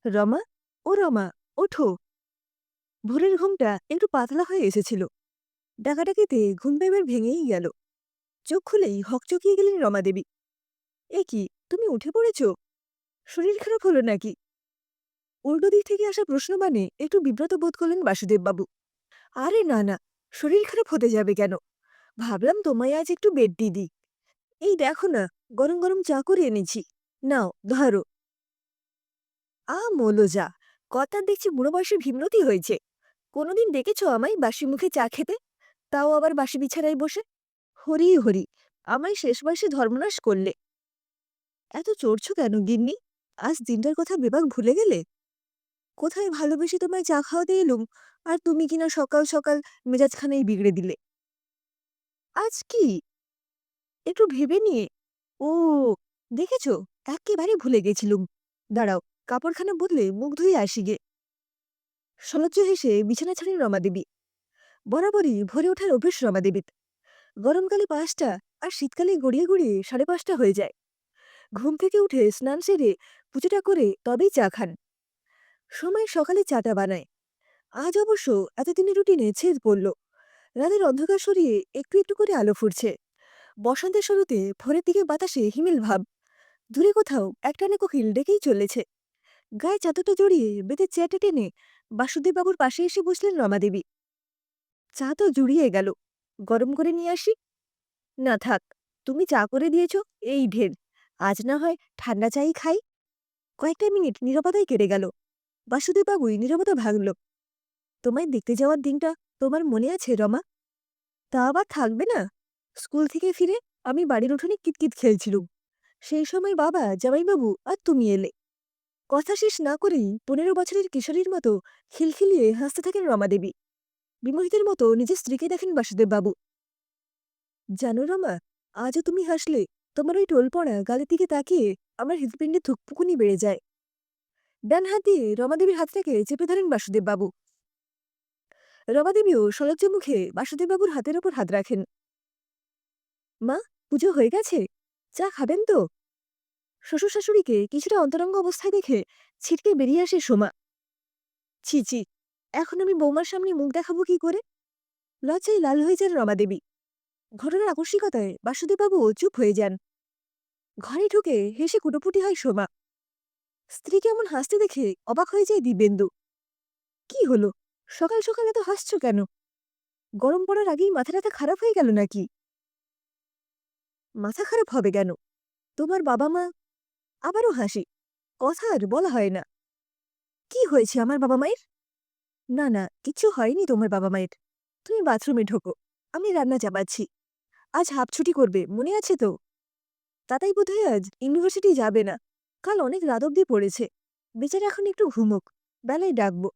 রমা, ও রমা, ওঠো। ভোরের ঘুমটা একটু পাতলা হয়ে এসেছিল। ডাকাডাকিতে ঘুমটা এবার ভেঙেই গেল। চোখ খুলেই হকচকিয়ে গেলেন রমা দেবী। এ কি, তুমি উঠে পড়েছ? শরীর খারাপ হলো নাকি? উল্টো দিক থেকে আসা প্রশ্ন মানে একটু বিব্রত বোধ করলেন বাসুদেববাবু। আরে না না, শরীর খারাপ হতে যাবে কেন? ভাবলাম তোমায় আজ একটু বেডটি দিই। এই দেখো না, গরম গরম চা করে এনেছি। নাও ধরো। মোলো যা, কর্তার দেখছি বুড়ো বয়সে ভীমরতি হয়েছে। কোনোদিন দেখেছ আমায় বাসি মুখে চা খেতে? তাও আবার বাসি বিছানায় বসে। হরি হরি, আমায় শেষ বয়সে ধর্মনাশ করলে। এত চড়ছ কেন গিন্নি? আজ দিনটার কথা বেবাক ভুলে গেলে? কোথায় ভালোবেসে তোমায় চা খাওয়াতে এলুম, আর তুমি কিনা সকাল সকাল মেজাজখানেই বিগড়ে দিলে। আজ কি? একটু ভেবে নিয়ে। ও, দেখেছ, একেবারে ভুলে গেছিলুম। দাঁড়াও, কাপড়খানা বদলে মুখ ধুয়ে আসি গে। সলজ্জ হেসে বিছানা ছাড়েন রমাদেবী। বরাবরই ভরে ওঠার অভ্যেস রমাদেবীর। গরমকালে ৫টা, আর শীতকালে গড়িয়ে গড়িয়ে ৫:৩০ হয়ে যায়। ঘুম থেকে উঠে স্নান সেরে পুজোটা করে তবেই চা খান। সময় সকালে চাটা বানায়। আজ অবশ্য এতদিনের রুটিনে ছেদ পড়ল। রাতের অন্ধকার সরিয়ে একটু একটু করে আলো ফুটছে। বসন্তের শুরুতে ভোরের দিকে বাতাসে হিমেল ভাব। দূরে কোথাও একটানে কোকিল ডেকেই চলেছে। গায়ে চাদরটা জড়িয়ে বেতের চেয়ারটা টেনে বাসুদেববাবুর পাশে এসে বসলেন রমাদেবী। চা তো জুড়িয়ে গেল, গরম করে নিয়ে আসি। না থাক, তুমি চা করে দিয়েছ, এই ঢের। আজ না হয় ঠান্ডা চাই খাই। কয়েকটা মিনিট নীরবতায় কেটে গেল। বাসুদেববাবুই নীরবতা ভাঙল। তোমায় দেখতে যাওয়ার দিনটা তোমার মনে আছে রমা? তা আবার থাকবে না? স্কুল থেকে ফিরে আমি বাড়ির উঠোনে কিতকিত খেলছিলুম। সেই সময় বাবা, জামাইবাবু আর তুমি এলে। কথা শেষ না করেই ১৫ বছরের কিশোরীর মতো খিলখিলিয়ে হাসতে থাকেন রমাদেবী। বিমোহিতের মতো নিজের স্ত্রীকে দেখেন বাসুদেববাবু। জানো রমা, আজও তুমি হাসলে তোমার ওই টোল পড়া গালের দিকে তাকিয়ে আমার হৃৎপিণ্ডে থুকপুকুনি বেড়ে যায়। ডান হাত দিয়ে রমাদেবীর হাতটাকে চেপে ধরেন বাসুদেববাবু। রমাদেবীও সলজ্জ মুখে বাসুদেববাবুর হাতের ওপর হাত রাখেন। মা, পুজো হয়ে গেছে? চা খাবেন তো? শ্বশুর শাশুড়িকে কিছুটা অন্তরঙ্গ অবস্থায় দেখে ছিটকে বেরিয়ে আসে সোমা। ছি ছি, এখন আমি বৌমার সামনে মুখ দেখাবো কি করে? লজ্জায় লাল হয়ে যান রমাদেবী। ঘটনার আকস্মিকতায় বাসুদেববাবুও চুপ হয়ে যান। ঘরে ঢুকে হেসে কুটোপুটি হয় সোমা। স্ত্রীকে এমন হাসতে দেখে অবাক হয়ে যায় দিব্যেন্দু। কি হলো, সকাল সকাল এত হাসছো কেন? গরম পড়ার আগেই মাথা টাথা খারাপ হয়ে গেল নাকি? মাথা খারাপ হবে কেন? তোমার বাবা মা। আবারও হাসি। কথা আর বলা হয় না। কি হয়েছে আমার বাবা মায়ের? না না, কিচ্ছু হয়নি তোমার বাবা মায়ের। তুমি বাথরুমে ঢোকো, আমি রান্না চাপাচ্ছি। আজ হাফ ছুটি করবে, মনে আছে তো? তাতাই বোধহয় আজ ইউনিভার্সিটি যাবে না। কাল অনেক রাত অব্দি পড়েছে। বেচারা এখন একটু ঘুমোক, বেলায় ডাকবো।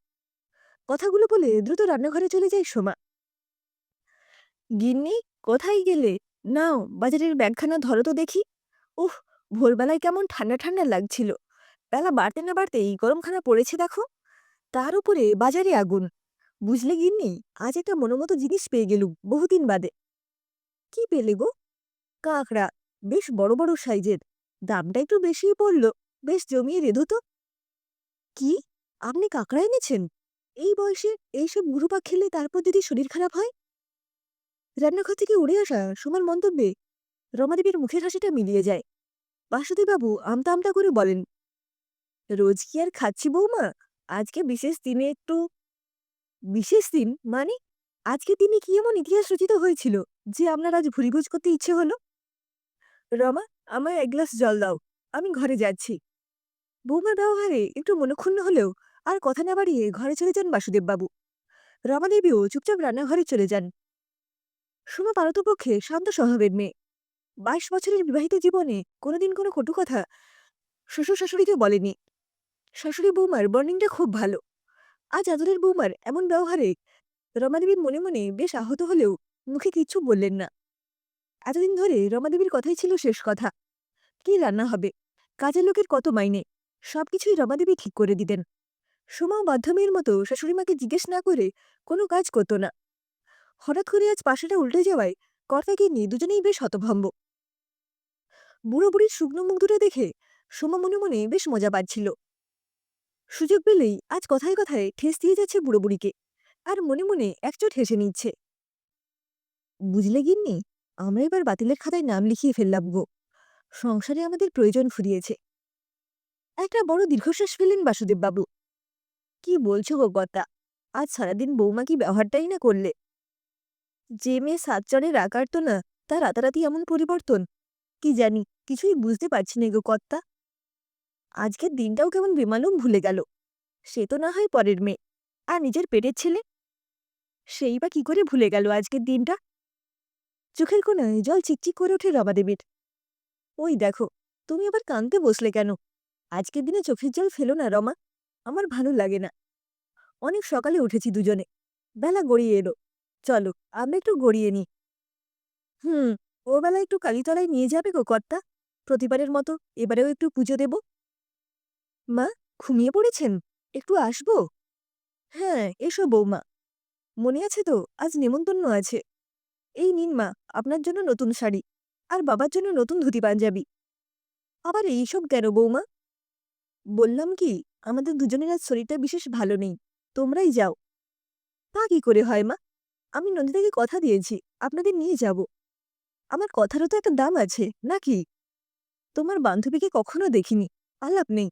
কথাগুলো বলে দ্রুত রান্নাঘরে চলে যায় সোমা। গিন্নি, কোথায় গেলে? নাও, বাজারের ব্যাগখানা ধরো তো দেখি। উহ, ভোরবেলায় কেমন ঠান্ডা ঠান্ডা লাগছিল। বেলা বাড়তে না বাড়তেই গরমখানা পড়েছে দেখো। তার উপরে বাজারে আগুন। বুঝলে গিন্নি, আজ একটা মনোমতো জিনিস পেয়ে গেলুম বহুদিন বাদে। কি পেলে গো? কাঁকড়া। বেশ বড় বড় সাইজের। দামটা একটু বেশিই পড়ল। বেশ জমিয়ে রেধো তো। কি, আপনি কাঁকড়া এনেছেন? এই বয়সে এইসব গুরুপাক খেলে তারপর যদি শরীর খারাপ হয়? রান্নাঘর থেকে উড়ে আসা সোমার মন্তব্যে রমাদেবীর মুখের হাসিটা মিলিয়ে যায়। বাসুদেববাবু আমতা আমতা করে বলেন, রোজ কি আর খাচ্ছি বৌমা? আজকে বিশেষ দিনে একটু। বিশেষ দিন মানে? আজকে দিনে কি এমন ইতিহাস রচিত হয়েছিল যে আপনার আজ ভুরিভোজ করতে ইচ্ছে হলো? রমা, আমায় ১ গ্লাস জল দাও, আমি ঘরে যাচ্ছি। বৌমার ব্যবহারে একটু মনক্ষুণ্ণ হলেও আর কথা না বাড়িয়ে ঘরে চলে যান বাসুদেববাবু। রমাদেবীও চুপচাপ রান্নাঘরে চলে যান। সোমা পারতপক্ষে শান্ত স্বভাবের মেয়ে। ২২ বছরের বিবাহিত জীবনে কোনোদিন কোনো কটু কথা শ্বশুর শাশুড়িকে বলেনি। শাশুড়ি বৌমার বর্নিংটা খুব ভালো। আজ আদরের বৌমার এমন ব্যবহারে রমাদেবীর মনে মনে বেশ আহত হলেও মুখে কিচ্ছু বললেন না। এতদিন ধরে রমাদেবীর কথাই ছিল শেষ কথা। কি রান্না হবে, কাজের লোকের কত মাইনে, সবকিছুই রমাদেবী ঠিক করে দিতেন। সোমাও বাধ্য মেয়ের মতো শাশুড়িমাকে জিজ্ঞেস না করে কোনো কাজ করত না। হঠাৎ করে আজ পাশাটা উল্টে যাওয়ায় কর্তাকে নিয়ে দুজনেই বেশ হতভম্ব। বুড়ো বুড়ির শুকনো মুখ দুটো দেখে সোমা মনে মনে বেশ মজা পাচ্ছিল। সুযোগ পেলেই আজ কথায় কথায় ঠেস দিয়ে যাচ্ছে বুড়ো বুড়িকে, আর মনে মনে একচোট হেসে নিচ্ছে। বুঝলে গিন্নি, আমরা এবার বাতিলের খাতায় নাম লিখিয়ে ফেললাম গো। সংসারে আমাদের প্রয়োজন ফুরিয়েছে। একটা বড় দীর্ঘশ্বাস ফেললেন বাসুদেববাবু। কি বলছো গো কর্তা? আজ সারাদিন বৌমা কি ব্যবহারটাই না করলে! যে মেয়ে ৭ চরের আকার তো না, তার রাতারাতি এমন পরিবর্তন! কি জানি, কিছুই বুঝতে পারছি না গো কর্তা। আজকের দিনটাও কেমন বেমালুম ভুলে গেল। সে তো না হয় পরের মেয়ে, আর নিজের পেটের ছেলে, সেই বা কি করে ভুলে গেল আজকের দিনটা। চোখের কোণায় জল চিকচিক করে ওঠে রমাদেবীর। ওই দেখো, তুমি আবার কাঁদতে বসলে কেন? আজকের দিনে চোখের জল ফেলো না রমা, আমার ভালো লাগে না। অনেক সকালে উঠেছি দুজনে, বেলা গড়িয়ে এলো। চলো আমরা একটু গড়িয়ে নিই। হুম, ও বেলা একটু কালীতলায় নিয়ে যাবে গো কর্তা, প্রতিবারের মতো এবারেও একটু পুজো দেব। মা, ঘুমিয়ে পড়েছেন? একটু আসবো? হ্যাঁ, এসো বৌমা। মনে আছে তো, আজ নেমন্তন্ন আছে। এই নিন মা, আপনার জন্য নতুন শাড়ি, আর বাবার জন্য নতুন ধুতি পাঞ্জাবি। আবার এইসব কেন বৌমা? বললাম কি, আমাদের দুজনের আজ শরীরটা বিশেষ ভালো নেই, তোমরাই যাও। তা কি করে হয় মা? আমি নন্দিতাকে কথা দিয়েছি আপনাদের নিয়ে যাব। আমার কথারও তো একটা দাম আছে নাকি? তোমার বান্ধবীকে কখনো দেখিনি, আলাপ নেই।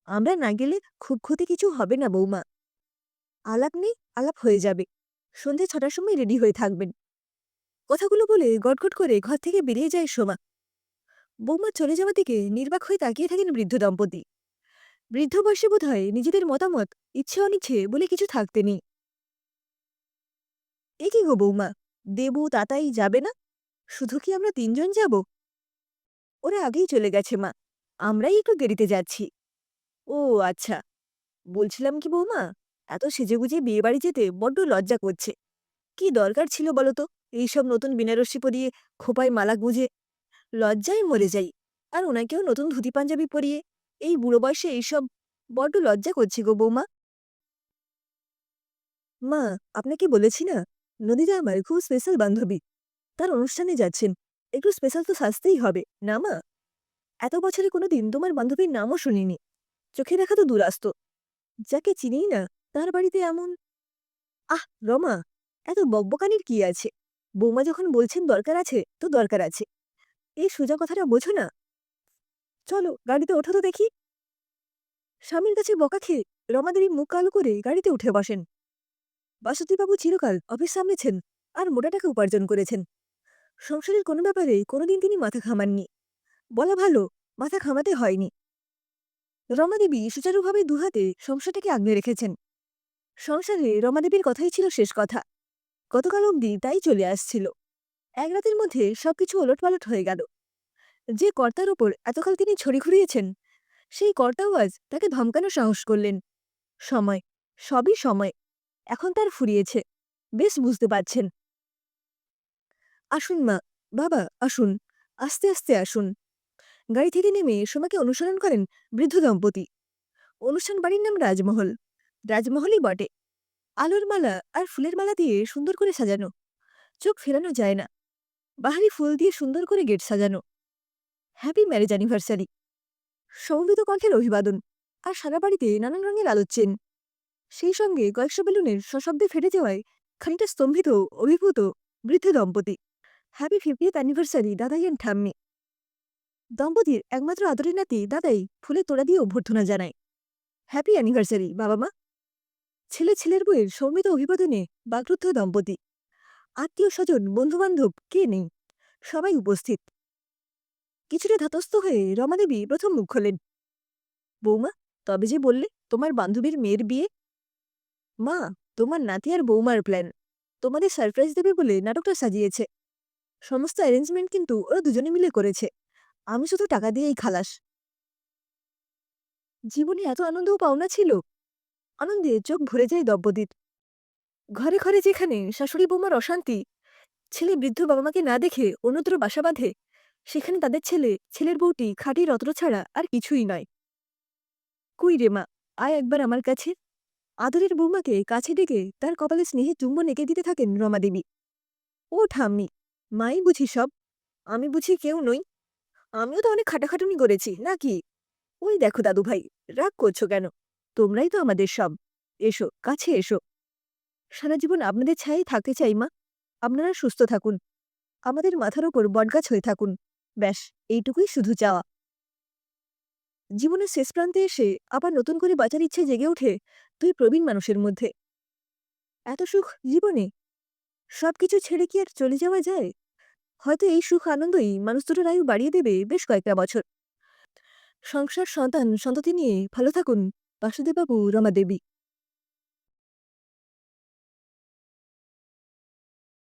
আমরা না গেলে খুব ক্ষতি কিছু হবে না বৌমা। আলাপ নেই, আলাপ হয়ে যাবে। সন্ধে ৬টার সময় রেডি হয়ে থাকবেন। কথাগুলো বলে গটগট করে ঘর থেকে বেরিয়ে যায় সোমা। বৌমা চলে যাওয়ার দিকে নির্বাক হয়ে তাকিয়ে থাকেন বৃদ্ধ দম্পতি। বৃদ্ধ বয়সে বোধ হয় নিজেদের মতামত ইচ্ছে অনিচ্ছে বলে কিছু থাকতে নেই। এ কি গো বৌমা, দেবু তাতাই যাবে না? শুধু কি আমরা ৩ জন যাব? ওরা আগেই চলে গেছে মা, আমরাই একটু দেরিতে যাচ্ছি। ও আচ্ছা। বলছিলাম কি বৌমা, এত সেজেগুজে বিয়েবাড়ি যেতে বড্ড লজ্জা করছে। কি দরকার ছিল বলো তো এইসব নতুন বেনারসি পরিয়ে, খোঁপায় মালা গুঁজে! লজ্জায় মরে যাই। আর ওনাকেও নতুন ধুতি পাঞ্জাবি পরিয়ে, এই বুড়ো বয়সে এইসব! বড্ড লজ্জা করছি গো বৌমা। মা, আপনাকে বলেছি না, নদীটা আমার খুব স্পেশাল বান্ধবী। তার অনুষ্ঠানে যাচ্ছেন, একটু স্পেশাল তো সাজতেই হবে না মা? এত বছরে কোনোদিন তোমার বান্ধবীর নামও শুনিনি। চোখে দেখা তো দূরাস্ত, যাকে চিনিই না তার বাড়িতে এমন! আহ রমা, এত বকবকানির কি আছে? বৌমা যখন বলছেন দরকার আছে তো দরকার আছে, এই সোজা কথাটা বোঝো না। চলো গাড়িতে ওঠো তো দেখি। স্বামীর কাছে বকা খেয়ে রমাদেবী মুখ কালো করে গাড়িতে উঠে বসেন। বাসুদেববাবু চিরকাল অফিস সামলেছেন আর মোটা টাকা উপার্জন করেছেন। সংসারের কোনো ব্যাপারে কোনোদিন তিনি মাথা ঘামাননি। বলা ভালো, মাথা ঘামাতে হয়নি। রমাদেবী সুচারুভাবে দুহাতে সংসারটাকে আগলে রেখেছেন। সংসারে রমাদেবীর কথাই ছিল শেষ কথা। গতকাল অবধি তাই চলে আসছিল। এক রাতের মধ্যে সবকিছু ওলটপালট হয়ে গেল। যে কর্তার ওপর এতকাল তিনি ছড়ি ঘুরিয়েছেন, সেই কর্তাও আজ তাকে ধমকানো সাহস করলেন। সময়, সবই সময়, এখন তার ফুরিয়েছে, বেশ বুঝতে পারছেন। আসুন মা, বাবা আসুন, আস্তে আস্তে আসুন। গাড়ি থেকে নেমে সোমাকে অনুসরণ করেন বৃদ্ধ দম্পতি। অনুষ্ঠান বাড়ির নাম রাজমহল। রাজমহলই বটে। আলোর মালা আর ফুলের মালা দিয়ে সুন্দর করে সাজানো, চোখ ফেরানো যায় না। বাহারি ফুল দিয়ে সুন্দর করে গেট সাজানো। Happy marriage anniversary! সমবেত কণ্ঠের অভিবাদন, আর সারা বাড়িতে নানান রঙের আলোর চেন। সেই সঙ্গে কয়েকশো বেলুনের সশব্দে ফেটে যাওয়ায় খানিকটা স্তম্ভিত, অভিভূত বৃদ্ধ দম্পতি। হ্যাপি 50th অ্যানিভার্সারি দাদাই অ্যান্ড ঠাম্মি! দম্পতির একমাত্র আদরের নাতি দাদাই ফুলে তোড়া দিয়ে অভ্যর্থনা জানায়। হ্যাপি অ্যানিভার্সারি বাবা মা! ছেলে ছেলের বইয়ের সৌমিত অভিবাদনে বাকরুদ্ধ দম্পতি। আত্মীয় স্বজন বন্ধুবান্ধব কে নেই, সবাই উপস্থিত। কিছুটা ধাতস্থ হয়ে রমাদেবী প্রথম মুখ খোলেন। বৌমা, তবে যে বললে তোমার বান্ধবীর মেয়ের বিয়ে? মা, তোমার নাতি আর বৌমার প্ল্যান। তোমাদের সারপ্রাইজ দেবে বলে নাটকটা সাজিয়েছে। সমস্ত অ্যারেঞ্জমেন্ট কিন্তু ওরা দুজনে মিলে করেছে, আমি শুধু টাকা দিয়েই খালাস। জীবনে এত আনন্দও পাওনা ছিল! আনন্দে চোখ ভরে যায় দম্পতির। ঘরে ঘরে যেখানে শাশুড়ি বৌমার অশান্তি, ছেলে বৃদ্ধ বাবা মাকে না দেখে অন্যত্র বাসা বাঁধে, সেখানে তাদের ছেলে, ছেলের বউটি খাঁটি রত্ন ছাড়া আর কিছুই নয়। কুই রে মা, আয় একবার আমার কাছে। আদরের বৌমাকে কাছে ডেকে তার কপালে স্নেহে চুম্বন এঁকে দিতে থাকেন রমাদেবী। ও ঠাম্মি, মাই বুঝি সব? আমি বুঝি কেউ নই? আমিও তো অনেক খাটাখাটুনি করেছি নাকি? ওই দেখো দাদু ভাই, রাগ করছো কেন? তোমরাই তো আমাদের সব। এসো, কাছে এসো। সারা জীবন আপনাদের ছায়ায় থাকতে চাই মা। আপনারা সুস্থ থাকুন। আমাদের মাথার ওপর বটগাছ হয়ে থাকুন। ব্যাস, এইটুকুই শুধু চাওয়া। জীবনের শেষ প্রান্তে এসে আবার নতুন করে বাঁচার ইচ্ছে জেগে ওঠে দুই প্রবীণ মানুষের মধ্যে। এত সুখ জীবনে, সবকিছু ছেড়ে কি আর চলে যাওয়া যায়? হয়তো এই সুখ আনন্দই মানুষ দুটোর আয়ু বাড়িয়ে দেবে বেশ কয়েকটা বছর। সংসার, সন্তান, সন্ততি নিয়ে ভালো থাকুন বাসুদেববাবু, রমা দেবী।